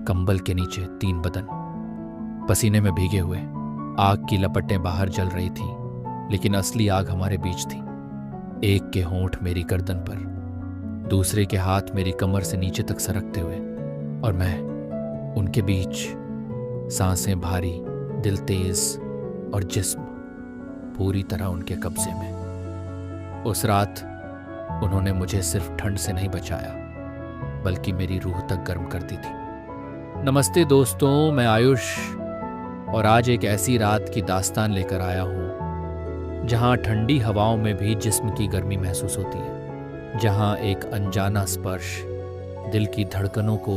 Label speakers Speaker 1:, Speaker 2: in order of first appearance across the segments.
Speaker 1: कंबल के नीचे 3 बदन, पसीने में भीगे हुए। आग की लपटें बाहर जल रही थीं, लेकिन असली आग हमारे बीच थी। एक के होंठ मेरी गर्दन पर, दूसरे के हाथ मेरी कमर से नीचे तक सरकते हुए, और मैं उनके बीच, सांसें भारी, दिल तेज और जिस्म पूरी तरह उनके कब्जे में। उस रात उन्होंने मुझे सिर्फ ठंड से नहीं बचाया, बल्कि मेरी रूह तक गर्म कर दी थी। नमस्ते दोस्तों, मैं आयुष, और आज एक ऐसी रात की दास्तान लेकर आया हूँ जहाँ ठंडी हवाओं में भी जिस्म की गर्मी महसूस होती है, जहाँ एक अनजाना स्पर्श दिल की धड़कनों को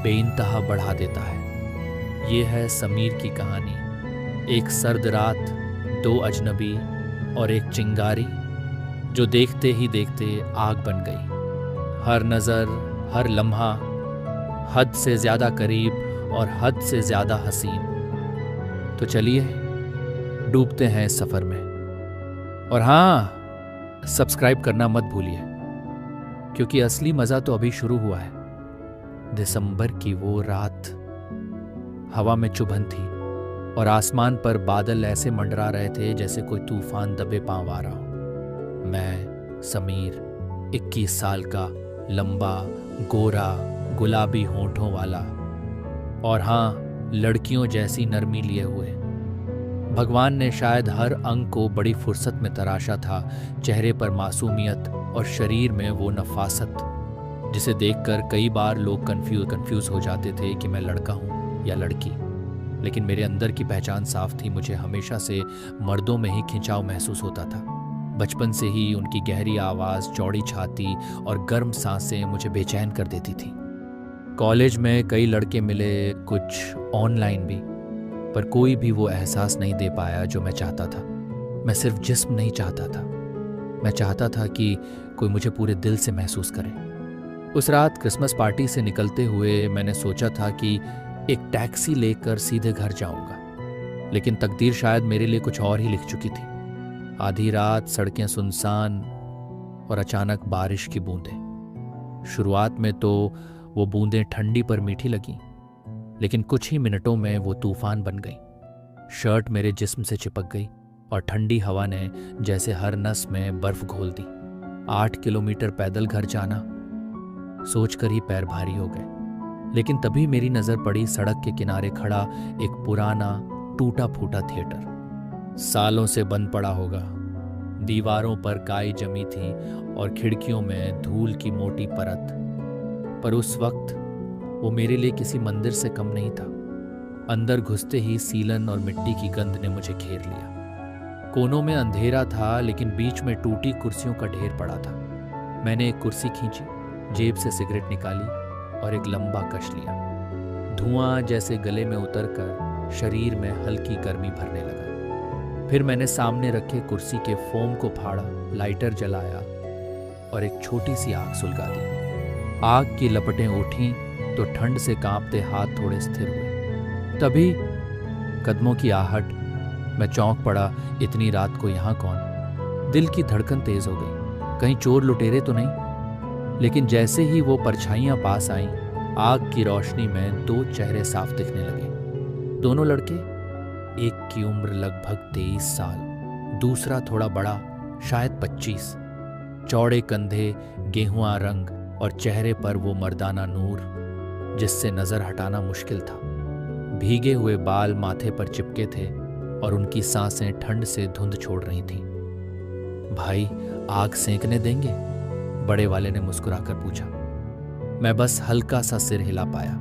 Speaker 1: बेइंतहा बढ़ा देता है। ये है समीर की कहानी, एक सर्द रात, 2 अजनबी और एक चिंगारी जो देखते ही देखते आग बन गई। हर नज़र, हर लम्हा हद से ज़्यादा करीब और हद से ज़्यादा हसीन। तो चलिए डूबते हैं इस सफ़र में। और हाँ, सब्सक्राइब करना मत भूलिए, क्योंकि असली मज़ा तो अभी शुरू हुआ है। दिसंबर की वो रात, हवा में चुभन थी और आसमान पर बादल ऐसे मंडरा रहे थे जैसे कोई तूफान दबे पांव आ रहा हो। मैं समीर, 21 साल का, लंबा, गोरा, गुलाबी होंठों वाला, और हाँ, लड़कियों जैसी नरमी लिए हुए। भगवान ने शायद हर अंग को बड़ी फुर्सत में तराशा था, चेहरे पर मासूमियत और शरीर में वो नफासत जिसे देखकर कई बार लोग कंफ्यूज हो जाते थे कि मैं लड़का हूँ या लड़की। लेकिन मेरे अंदर की पहचान साफ थी। मुझे हमेशा से मर्दों में ही खिंचाव महसूस होता था। बचपन से ही उनकी गहरी आवाज़, चौड़ी छाती और गर्म सांसें मुझे बेचैन कर देती थी। कॉलेज में कई लड़के मिले, कुछ ऑनलाइन भी, पर कोई भी वो एहसास नहीं दे पाया जो मैं चाहता था। मैं सिर्फ जिस्म नहीं चाहता था, मैं चाहता था कि कोई मुझे पूरे दिल से महसूस करे। उस रात क्रिसमस पार्टी से निकलते हुए मैंने सोचा था कि एक टैक्सी लेकर सीधे घर जाऊंगा, लेकिन तकदीर शायद मेरे लिए कुछ और ही लिख चुकी थी। आधी रात, सड़कें सुनसान और अचानक बारिश की बूंदें। शुरुआत में तो वो बूंदें ठंडी पर मीठी लगी, लेकिन कुछ ही मिनटों में वो तूफान बन गई। शर्ट मेरे जिस्म से चिपक गई और ठंडी हवा ने जैसे हर नस में बर्फ घोल दी। 8 किलोमीटर पैदल घर जाना, सोचकर ही पैर भारी हो गए। लेकिन तभी मेरी नज़र पड़ी सड़क के किनारे खड़ा एक पुराना टूटा फूटा थिएटर। सालों से बंद पड़ा होगा, दीवारों पर काई जमी थी और खिड़कियों में धूल की मोटी परत, पर उस वक्त वो मेरे लिए किसी मंदिर से कम नहीं था। अंदर घुसते ही सीलन और मिट्टी की गंध ने मुझे घेर लिया। कोनों में अंधेरा था, लेकिन बीच में टूटी कुर्सियों का ढेर पड़ा था। मैंने एक कुर्सी खींची, जेब से सिगरेट निकाली और एक लंबा कश लिया। धुआं जैसे गले में उतरकर शरीर में हल्की गर्मी भरने लगा। फिर मैंने सामने रखे कुर्सी के फोम को फाड़ा, लाइटर जलाया और एक छोटी सी आग सुलगा दी। आग की लपटें उठी तो ठंड से कांपते हाथ थोड़े स्थिर हुए। तभी कदमों की आहट, मैं चौंक पड़ा। इतनी रात को यहाँ कौन? दिल की धड़कन तेज हो गई, कहीं चोर लुटेरे तो नहीं। लेकिन जैसे ही वो परछाइयां पास आईं, आग की रोशनी में 2 चेहरे साफ दिखने लगे। दोनों लड़के, एक की उम्र लगभग 23 साल, दूसरा थोड़ा बड़ा, शायद 25। चौड़े कंधे, गेहुआ रंग और चेहरे पर वो मर्दाना नूर जिससे नजर हटाना मुश्किल था। भीगे हुए बाल माथे पर चिपके थे और उनकी सांसें ठंड से धुंध छोड़ रही थीं। भाई, आग सेंकने देंगे? बड़े वाले ने मुस्कुराकर पूछा। मैं बस हल्का सा सिर हिला पाया।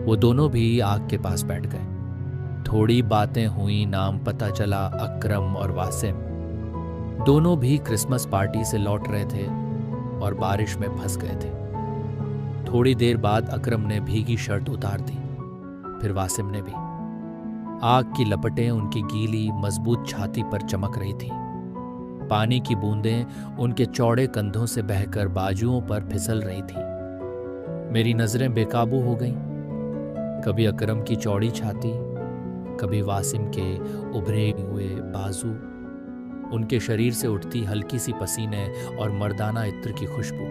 Speaker 1: वो दोनों भी आग के पास बैठ गए। थोड़ी बातें हुई, नाम पता चला, अकरम और वासिम। दोनों भी क्रिसमस पार्टी से लौट रहे थे और बारिश में फंस गए थे। थोड़ी देर बाद अकरम ने भीगी शर्ट उतार दी, फिर वासिम ने भी। आग की लपटें उनकी गीली, मजबूत छाती पर चमक रही थीं। पानी की बूंदें उनके चौड़े कंधों से बहकर बाजुओं पर फिसल रही थीं। मेरी नजरें बेकाबू हो गईं। कभी अकरम की चौड़ी छाती, कभी वासिम के उभरे हुए बाजू। उनके शरीर से उठती हल्की सी पसीने और मर्दाना इत्र की खुशबू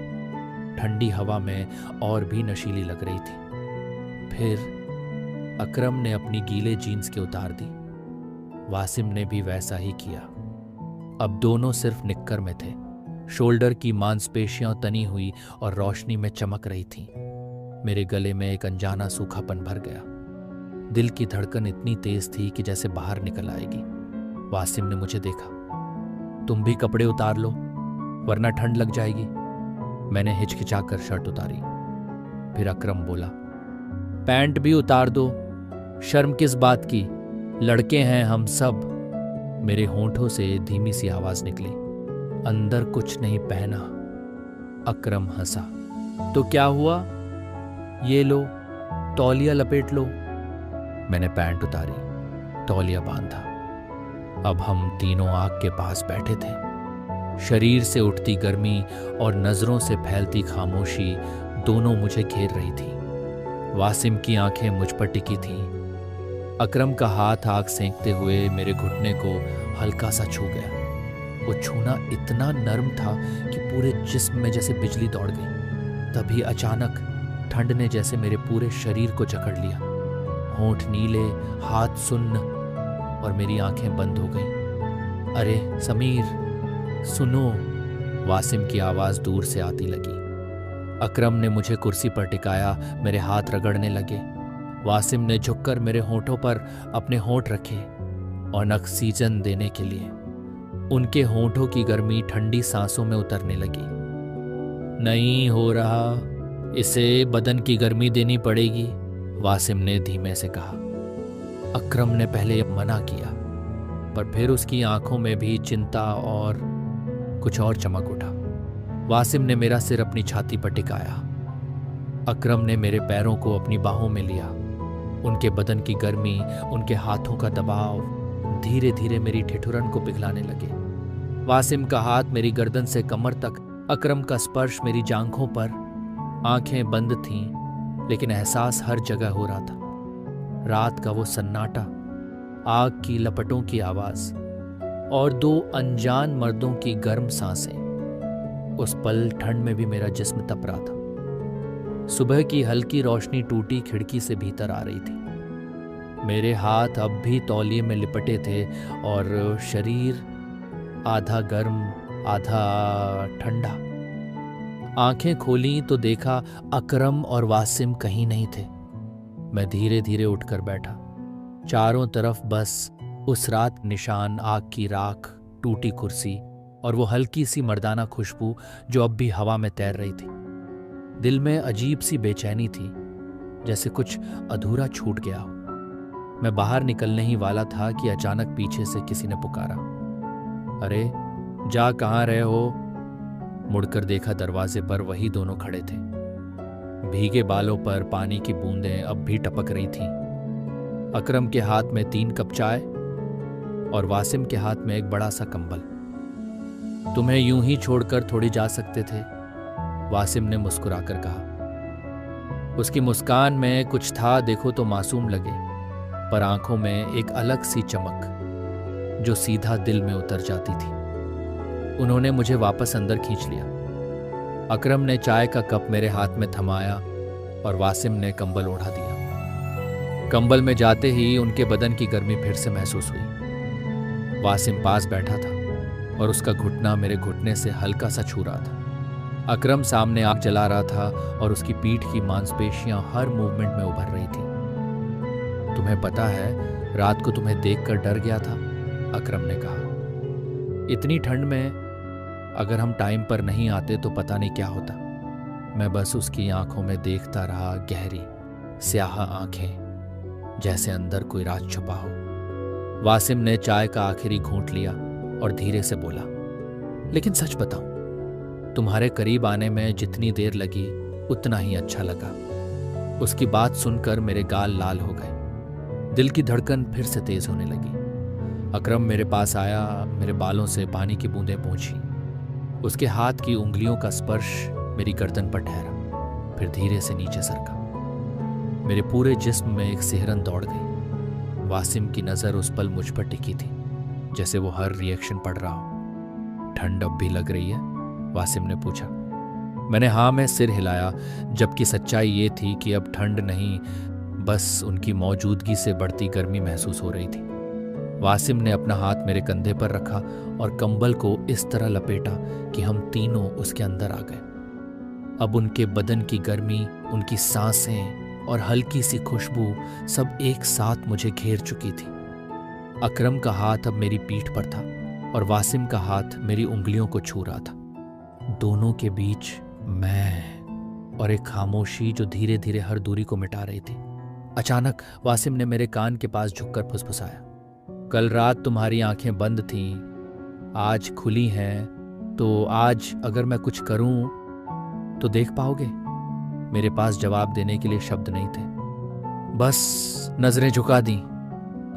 Speaker 1: ठंडी हवा में और भी नशीली लग रही थी। फिर अकरम ने अपनी गीले जीन्स के उतार दी। वासिम ने भी वैसा ही किया। अब दोनों सिर्फ निक्कर में थे। शोल्डर की मांसपेशियां तनी हुई और रोशनी में चमक रही थीं। मेरे गले में एक अनजाना सूखापन भर गया। दिल की धड़कन इतनी तेज थी कि जैसे बाहर निकल आएगी। वासिम ने मुझे देखा। तुम भी कपड़े उतार लो वरना ठंड लग जाएगी। मैंने हिचकिचाकर शर्ट उतारी। फिर अकरम बोला, पैंट भी उतार दो, शर्म किस बात की, लड़के हैं हम सब। मेरे होंठों से धीमी सी आवाज निकली, अंदर कुछ नहीं पहना। अकरम हंसा। तो क्या हुआ, ये लो तौलिया लपेट लो। मैंने पैंट उतारी, तौलिया बांधा। अब हम तीनों आग के पास बैठे थे। शरीर से उठती गर्मी और नजरों से फैलती खामोशी दोनों मुझे घेर रही थी। वासिम की आंखें मुझ पर टिकी थीं। अकरम का हाथ आग सेंकते हुए मेरे घुटने को हल्का सा छू गया। वो छूना इतना नर्म था कि पूरे जिस्म में जैसे बिजली दौड़ गई। तभी अचानक ठंड ने जैसे मेरे पूरे शरीर को जकड़ लिया। होंठ नीले, हाथ सुन्न और मेरी आंखें बंद हो गईं। अरे समीर, सुनो। वासिम की आवाज दूर से आती लगी। अकरम ने मुझे कुर्सी पर टिकाया, मेरे हाथ रगड़ने लगे। वासिम ने झुककर मेरे होठों पर अपने होंठ रखे और ऑक्सीजन देने के लिए। उनके होंठों की गर्मी ठंडी सांसों में उतरने लगी। नहीं हो रहा, इसे बदन की गर्मी देनी पड़ेगी, वासिम ने धीमे से कहा। अकरम ने पहले मना किया, पर फिर उसकी आंखों में भी चिंता और कुछ और चमक उठा। वासिम ने मेरा सिर अपनी छाती पर टिकाया। अकरम ने मेरे पैरों को अपनी बाहों में लिया। उनके बदन की गर्मी, उनके हाथों का दबाव धीरे धीरे मेरी ठिठुरन को पिघलाने लगे। वासिम का हाथ मेरी गर्दन से कमर तक, अकरम का स्पर्श मेरी जांघों पर। आंखें बंद थीं, लेकिन एहसास हर जगह हो रहा था। रात का वो सन्नाटा, आग की लपटों की आवाज और दो अनजान मर्दों की गर्म सांसें। उस पल ठंड में भी मेरा जिस्म तप रहा था। सुबह की हल्की रोशनी टूटी खिड़की से भीतर आ रही थी। मेरे हाथ अब भी तौलिए में लिपटे थे और शरीर आधा गर्म आधा ठंडा। आंखें खोली तो देखा अकरम और वासिम कहीं नहीं थे। मैं धीरे धीरे उठकर बैठा। चारों तरफ बस उस रात निशान, आग की राख, टूटी कुर्सी और वो हल्की सी मर्दाना खुशबू जो अब भी हवा में तैर रही थी। दिल में अजीब सी बेचैनी थी, जैसे कुछ अधूरा छूट गया हो। मैं बाहर निकलने ही वाला था कि अचानक पीछे से किसी ने पुकारा, अरे जा कहाँ रहे हो? मुड़कर देखा, दरवाजे पर वही दोनों खड़े थे। भीगे बालों पर पानी की बूंदें अब भी टपक रही थीं। अकरम के हाथ में 3 कप चाय और वासिम के हाथ में एक बड़ा सा कंबल। तुम्हें यूं ही छोड़कर थोड़ी जा सकते थे, वासिम ने मुस्कुराकर कहा। उसकी मुस्कान में कुछ था, देखो तो मासूम लगे, पर आंखों में एक अलग सी चमक जो सीधा दिल में उतर जाती थी। उन्होंने मुझे वापस अंदर खींच लिया। अकरम ने चाय का कप मेरे हाथ में थमाया और वासिम ने कंबल ओढ़ा दिया। कंबल में जाते ही उनके बदन की गर्मी फिर से महसूस हुई। वासिम पास बैठा था और उसका घुटना मेरे घुटने से हल्का सा छू रहा था। अकरम सामने आग जला रहा था और उसकी पीठ की मांसपेशियां हर मूवमेंट में उभर रही थी। तुम्हें पता है, रात को तुम्हें देखकर डर गया था, अकरम ने कहा। इतनी ठंड में अगर हम टाइम पर नहीं आते तो पता नहीं क्या होता। मैं बस उसकी आंखों में देखता रहा, गहरी स्याह आंखें, जैसे अंदर कोई राज छुपा हो। वासिम ने चाय का आखिरी घूंट लिया और धीरे से बोला, लेकिन सच बताऊं, तुम्हारे करीब आने में जितनी देर लगी उतना ही अच्छा लगा। उसकी बात सुनकर मेरे गाल लाल हो गए। दिल की धड़कन फिर से तेज होने लगी। अकरम मेरे पास आया, मेरे बालों से पानी की बूंदें पोंछी। उसके हाथ की उंगलियों का स्पर्श मेरी गर्दन पर ठहरा, फिर धीरे से नीचे सरका। मेरे पूरे जिस्म में एक सिहरन दौड़ गई। वासिम की नज़र उस पल मुझ पर टिकी थी, जैसे वो हर रिएक्शन पढ़ रहा हो। ठंड अब भी लग रही है? वासिम ने पूछा। मैंने हाँ में सिर हिलाया, जबकि सच्चाई ये थी कि अब ठंड नहीं, बस उनकी मौजूदगी से बढ़ती गर्मी महसूस हो रही थी। वासिम ने अपना हाथ मेरे कंधे पर रखा और कंबल को इस तरह लपेटा कि हम तीनों उसके अंदर आ गए। अब उनके बदन की गर्मी, उनकी सांसें और हल्की सी खुशबू सब एक साथ मुझे घेर चुकी थी। अकरम का हाथ अब मेरी पीठ पर था और वासिम का हाथ मेरी उंगलियों को छू रहा था। दोनों के बीच मैं और एक खामोशी जो धीरे धीरे हर दूरी को मिटा रही थी। अचानक वासिम ने मेरे कान के पास झुककर फुसफुसाया, कल रात तुम्हारी आंखें बंद थीं, आज खुली हैं, तो आज अगर मैं कुछ करूं तो देख पाओगे? मेरे पास जवाब देने के लिए शब्द नहीं थे, बस नजरें झुका दी।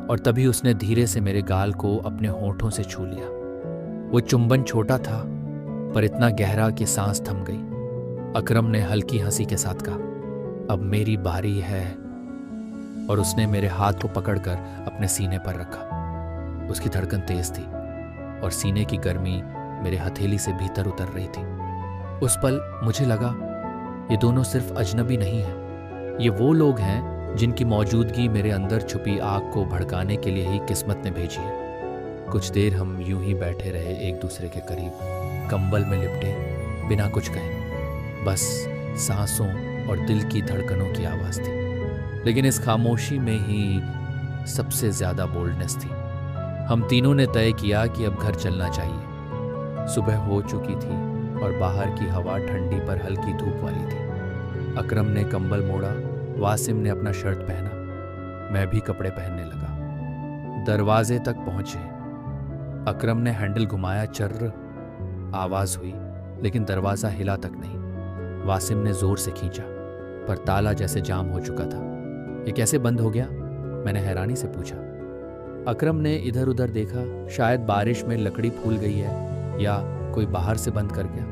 Speaker 1: और तभी उसने धीरे से मेरे गाल को अपने होठों से छू लिया। वो चुंबन छोटा था पर इतना गहरा कि सांस थम गई। अकरम ने हल्की हंसी के साथ कहा, अब मेरी बारी है, और उसने मेरे हाथ को पकड़कर अपने सीने पर रखा। उसकी धड़कन तेज थी और सीने की गर्मी मेरे हथेली से भीतर उतर रही थी। उस पल मुझे लगा ये दोनों सिर्फ अजनबी नहीं हैं, ये वो लोग हैं जिनकी मौजूदगी मेरे अंदर छुपी आग को भड़काने के लिए ही किस्मत ने भेजी है। कुछ देर हम यूं ही बैठे रहे, एक दूसरे के करीब, कंबल में लिपटे, बिना कुछ कहे। बस सांसों और दिल की धड़कनों की आवाज थी। लेकिन इस खामोशी में ही सबसे ज्यादा बोल्डनेस थी। हम तीनों ने तय किया कि अब घर चलना चाहिए। सुबह हो चुकी थी और बाहर की हवा ठंडी पर हल्की धूप वाली थी। अकरम ने कंबल मोड़ा, वासिम ने अपना शर्ट पहना, मैं भी कपड़े पहनने लगा। दरवाजे तक पहुंचे। अकरम ने हैंडल घुमाया, चर्र आवाज हुई, लेकिन दरवाजा हिला तक नहीं। वासिम ने जोर से खींचा, पर ताला जैसे जाम हो चुका था। ये कैसे बंद हो गया? मैंने हैरानी से पूछा। अकरम ने इधर उधर देखा, शायद बारिश में लकड़ी फूल गई है या कोई बाहर से बंद कर गया।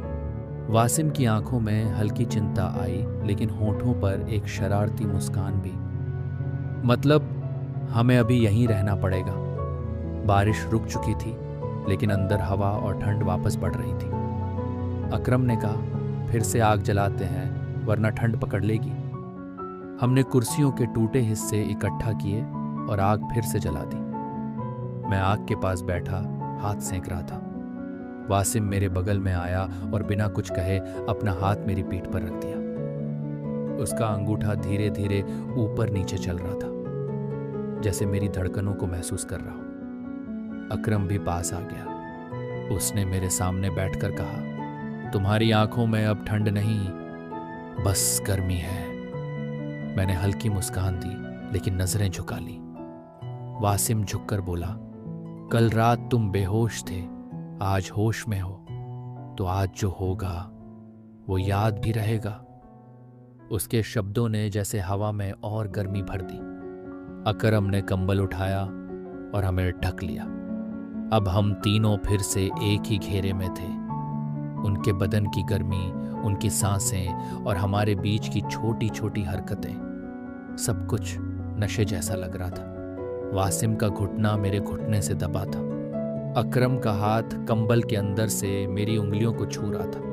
Speaker 1: वासिम की आंखों में हल्की चिंता आई, लेकिन होठों पर एक शरारती मुस्कान भी। मतलब हमें अभी यहीं रहना पड़ेगा। बारिश रुक चुकी थी, लेकिन अंदर हवा और ठंड वापस बढ़ रही थी। अकरम ने कहा, फिर से आग जलाते हैं, वरना ठंड पकड़ लेगी। हमने कुर्सियों के टूटे हिस्से इकट्ठा किए और आग फिर से जला दी। मैं आग के पास बैठा हाथ सेंक रहा था। वासिम मेरे बगल में आया और बिना कुछ कहे अपना हाथ मेरी पीठ पर रख दिया। उसका अंगूठा धीरे धीरे ऊपर नीचे चल रहा था, जैसे मेरी धड़कनों को महसूस कर रहा हूं। अकरम भी पास आ गया। उसने मेरे सामने बैठकर कहा, तुम्हारी आंखों में अब ठंड नहीं, बस गर्मी है। मैंने हल्की मुस्कान दी, लेकिन नजरें झुका ली। वासिम झुककर बोला, कल रात तुम बेहोश थे, आज होश में हो, तो आज जो होगा वो याद भी रहेगा। उसके शब्दों ने जैसे हवा में और गर्मी भर दी। अकरम ने कंबल उठाया और हमें ढक लिया। अब हम तीनों फिर से एक ही घेरे में थे। उनके बदन की गर्मी, उनकी सांसें और हमारे बीच की छोटी छोटी हरकतें, सब कुछ नशे जैसा लग रहा था। वासिम का घुटना मेरे घुटने से दबा था। अकरम का हाथ कंबल के अंदर से मेरी उंगलियों को छू रहा था।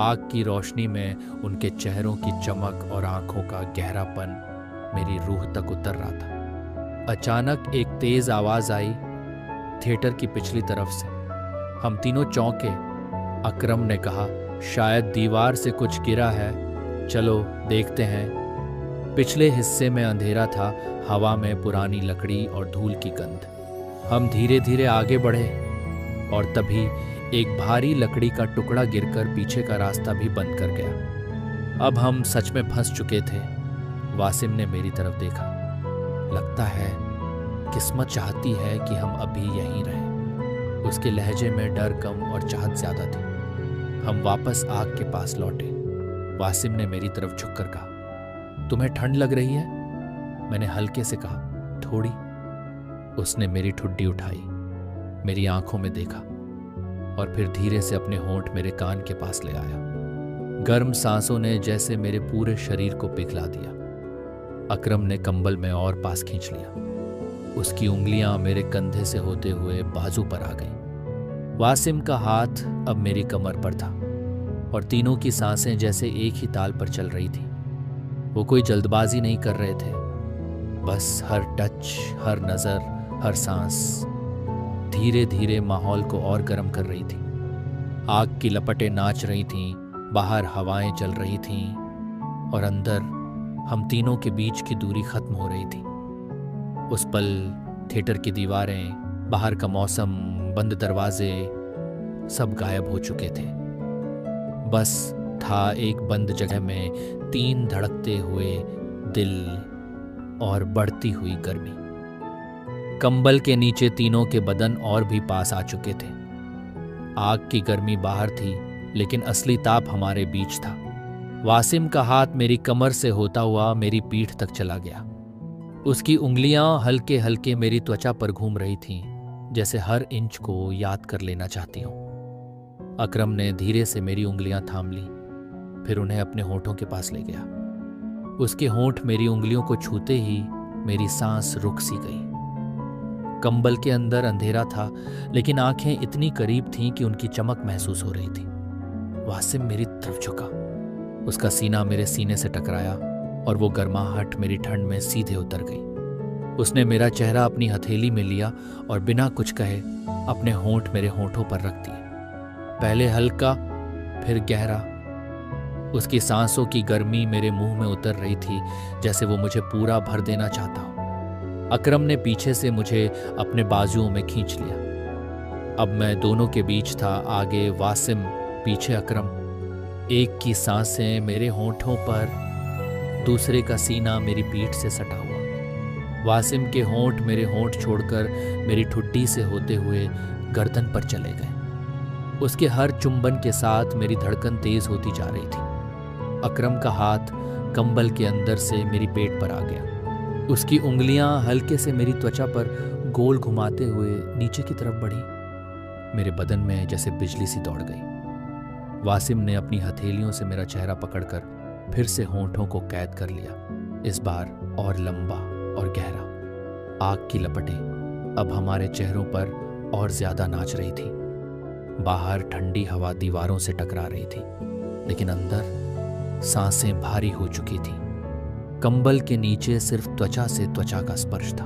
Speaker 1: आग की रोशनी में उनके चेहरों की चमक और आंखों का गहरापन मेरी रूह तक उतर रहा था। अचानक एक तेज आवाज आई थिएटर की पिछली तरफ से। हम तीनों चौंके। अकरम ने कहा, शायद दीवार से कुछ गिरा है, चलो देखते हैं। पिछले हिस्से में अंधेरा था, हवा में पुरानी लकड़ी और धूल की गंध। हम धीरे धीरे आगे बढ़े और तभी एक भारी लकड़ी का टुकड़ा गिरकर पीछे का रास्ता भी बंद कर गया। अब हम सच में फंस चुके थे। वासिम ने मेरी तरफ देखा। लगता है किस्मत चाहती है कि हम अभी यहीं रहें। उसके लहजे में डर कम और चाहत ज्यादा थी। हम वापस आग के पास लौटे। वासिम ने मेरी तरफ झुककर कहा, तुम्हें ठंड लग रही है? मैंने हल्के से कहा, थोड़ी। उसने मेरी ठुड्डी उठाई, मेरी आंखों में देखा और फिर धीरे से अपने होंठ मेरे कान के पास ले आया। गर्म सांसों ने जैसे मेरे पूरे शरीर को पिघला दिया। अकरम ने कंबल में और पास खींच लिया। उसकी उंगलियां मेरे कंधे से होते हुए बाजू पर आ गईं। वासिम का हाथ अब मेरी कमर पर था और तीनों की सांसें जैसे एक ही ताल पर चल रही थी। वो कोई जल्दबाजी नहीं कर रहे थे, बस हर टच, हर नजर, हर सांस धीरे धीरे माहौल को और गर्म कर रही थी। आग की लपटें नाच रही थीं, बाहर हवाएं चल रही थीं और अंदर हम तीनों के बीच की दूरी खत्म हो रही थी। उस पल थिएटर की दीवारें, बाहर का मौसम, बंद दरवाजे सब गायब हो चुके थे। बस था एक बंद जगह में 3 धड़कते हुए दिल और बढ़ती हुई गर्मी। कंबल के नीचे तीनों के बदन और भी पास आ चुके थे। आग की गर्मी बाहर थी, लेकिन असली ताप हमारे बीच था। वासिम का हाथ मेरी कमर से होता हुआ मेरी पीठ तक चला गया। उसकी उंगलियां हल्के हल्के मेरी त्वचा पर घूम रही थीं, जैसे हर इंच को याद कर लेना चाहती हूं। अकरम ने धीरे से मेरी उंगलियां थाम ली, फिर उन्हें अपने होठों के पास ले गया। उसके होंठ मेरी उंगलियों को छूते ही मेरी सांस रुक सी गई। कंबल के अंदर अंधेरा था, लेकिन आंखें इतनी करीब थीं कि उनकी चमक महसूस हो रही थी। वासिम मेरी तरफ झुका, उसका सीना मेरे सीने से टकराया और वो गर्माहट मेरी ठंड में सीधे उतर गई। उसने मेरा चेहरा अपनी हथेली में लिया और बिना कुछ कहे अपने होंठ मेरे होठों पर रख दिए। पहले हल्का, फिर गहरा। उसकी सांसों की गर्मी मेरे मुंह में उतर रही थी, जैसे वो मुझे पूरा भर देना चाहता हो। अकरम ने पीछे से मुझे अपने बाजुओं में खींच लिया। अब मैं दोनों के बीच था, आगे वासिम, पीछे अकरम। एक की सांसें मेरे होंठों पर, दूसरे का सीना मेरी पीठ से सटा हुआ। वासिम के होंठ मेरे होंठ छोड़कर मेरी ठुड्डी से होते हुए गर्दन पर चले गए। उसके हर चुंबन के साथ मेरी धड़कन तेज होती जा रही थी। अकरम का हाथ कंबल के अंदर से मेरी पेट पर आ गया। उसकी उंगलियां हल्के से मेरी त्वचा पर गोल घुमाते हुए नीचे की तरफ बढ़ी। मेरे बदन में जैसे बिजली सी दौड़ गई। वासिम ने अपनी हथेलियों से मेरा चेहरा पकड़कर फिर से होंठों को कैद कर लिया, इस बार और लंबा और गहरा। आग की लपटें अब हमारे चेहरों पर और ज्यादा नाच रही थी। बाहर ठंडी हवा दीवारों से टकरा रही थी, लेकिन अंदर सांसें भारी हो चुकी थीं। कंबल के नीचे सिर्फ त्वचा से त्वचा का स्पर्श था।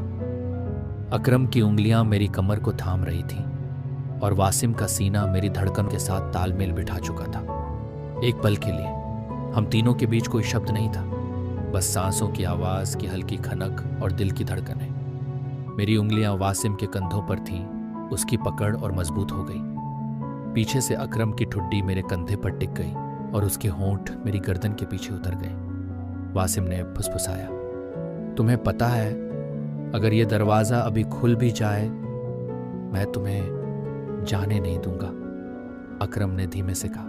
Speaker 1: अकरम की उंगलियां मेरी कमर को थाम रही थीं और वासिम का सीना मेरी धड़कन के साथ तालमेल बिठा चुका था। एक पल के लिए हम तीनों के बीच कोई शब्द नहीं था, बस सांसों की आवाज की हल्की खनक और दिल की धड़कनें। मेरी उंगलियां वासिम के कंधों पर थीं, उसकी पकड़ और मजबूत हो गई। पीछे से अकरम की ठुड्डी मेरे कंधे पर टिक गई और उसके होंठ मेरी गर्दन के पीछे उतर गए। वासिम ने फुसफुसाया, तुम्हें पता है, अगर ये दरवाजा अभी खुल भी जाए, मैं तुम्हें जाने नहीं दूंगा। अकरम ने धीमे से कहा,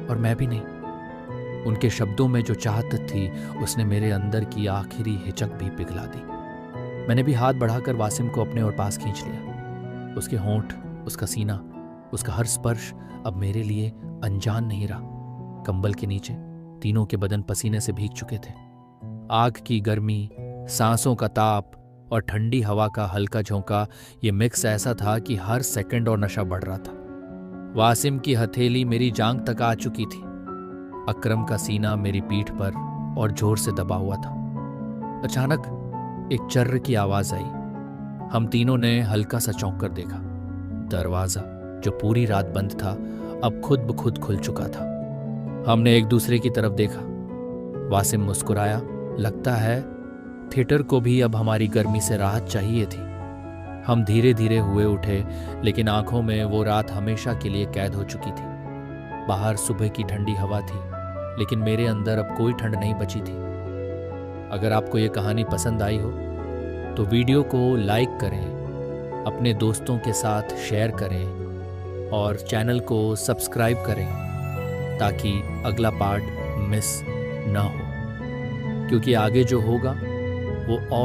Speaker 1: और मैं भी नहीं। उनके शब्दों में जो चाहत थी, उसने मेरे अंदर की आखिरी हिचक भी पिघला दी। मैंने भी हाथ बढ़ाकर वासिम को अपने और पास खींच लिया। उसके होंठ, उसका सीना, उसका हर स्पर्श अब मेरे लिए अनजान नहीं रहा। कंबल के नीचे तीनों के बदन पसीने से भीग चुके थे। आग की गर्मी, सांसों का ताप और ठंडी हवा का हल्का झोंका, ये मिक्स ऐसा था कि हर सेकंड और नशा बढ़ रहा था। वासिम की हथेली मेरी जांघ तक आ चुकी थी। अकरम का सीना मेरी पीठ पर और जोर से दबा हुआ था। अचानक एक चर्र की आवाज आई। हम तीनों ने हल्का सा चौंक कर देखा। दरवाजा जो पूरी रात बंद था, अब खुद ब खुद खुल चुका था। हमने एक दूसरे की तरफ देखा। वासिम मुस्कुराया। लगता है थिएटर को भी अब हमारी गर्मी से राहत चाहिए थी। हम धीरे धीरे हुए उठे, लेकिन आंखों में वो रात हमेशा के लिए कैद हो चुकी थी। बाहर सुबह की ठंडी हवा थी, लेकिन मेरे अंदर अब कोई ठंड नहीं बची थी। अगर आपको ये कहानी पसंद आई हो तो वीडियो को लाइक करें, अपने दोस्तों के साथ शेयर करें और चैनल को सब्सक्राइब करें ताकि अगला पार्ट मिस ना हो, क्योंकि आगे जो होगा वो और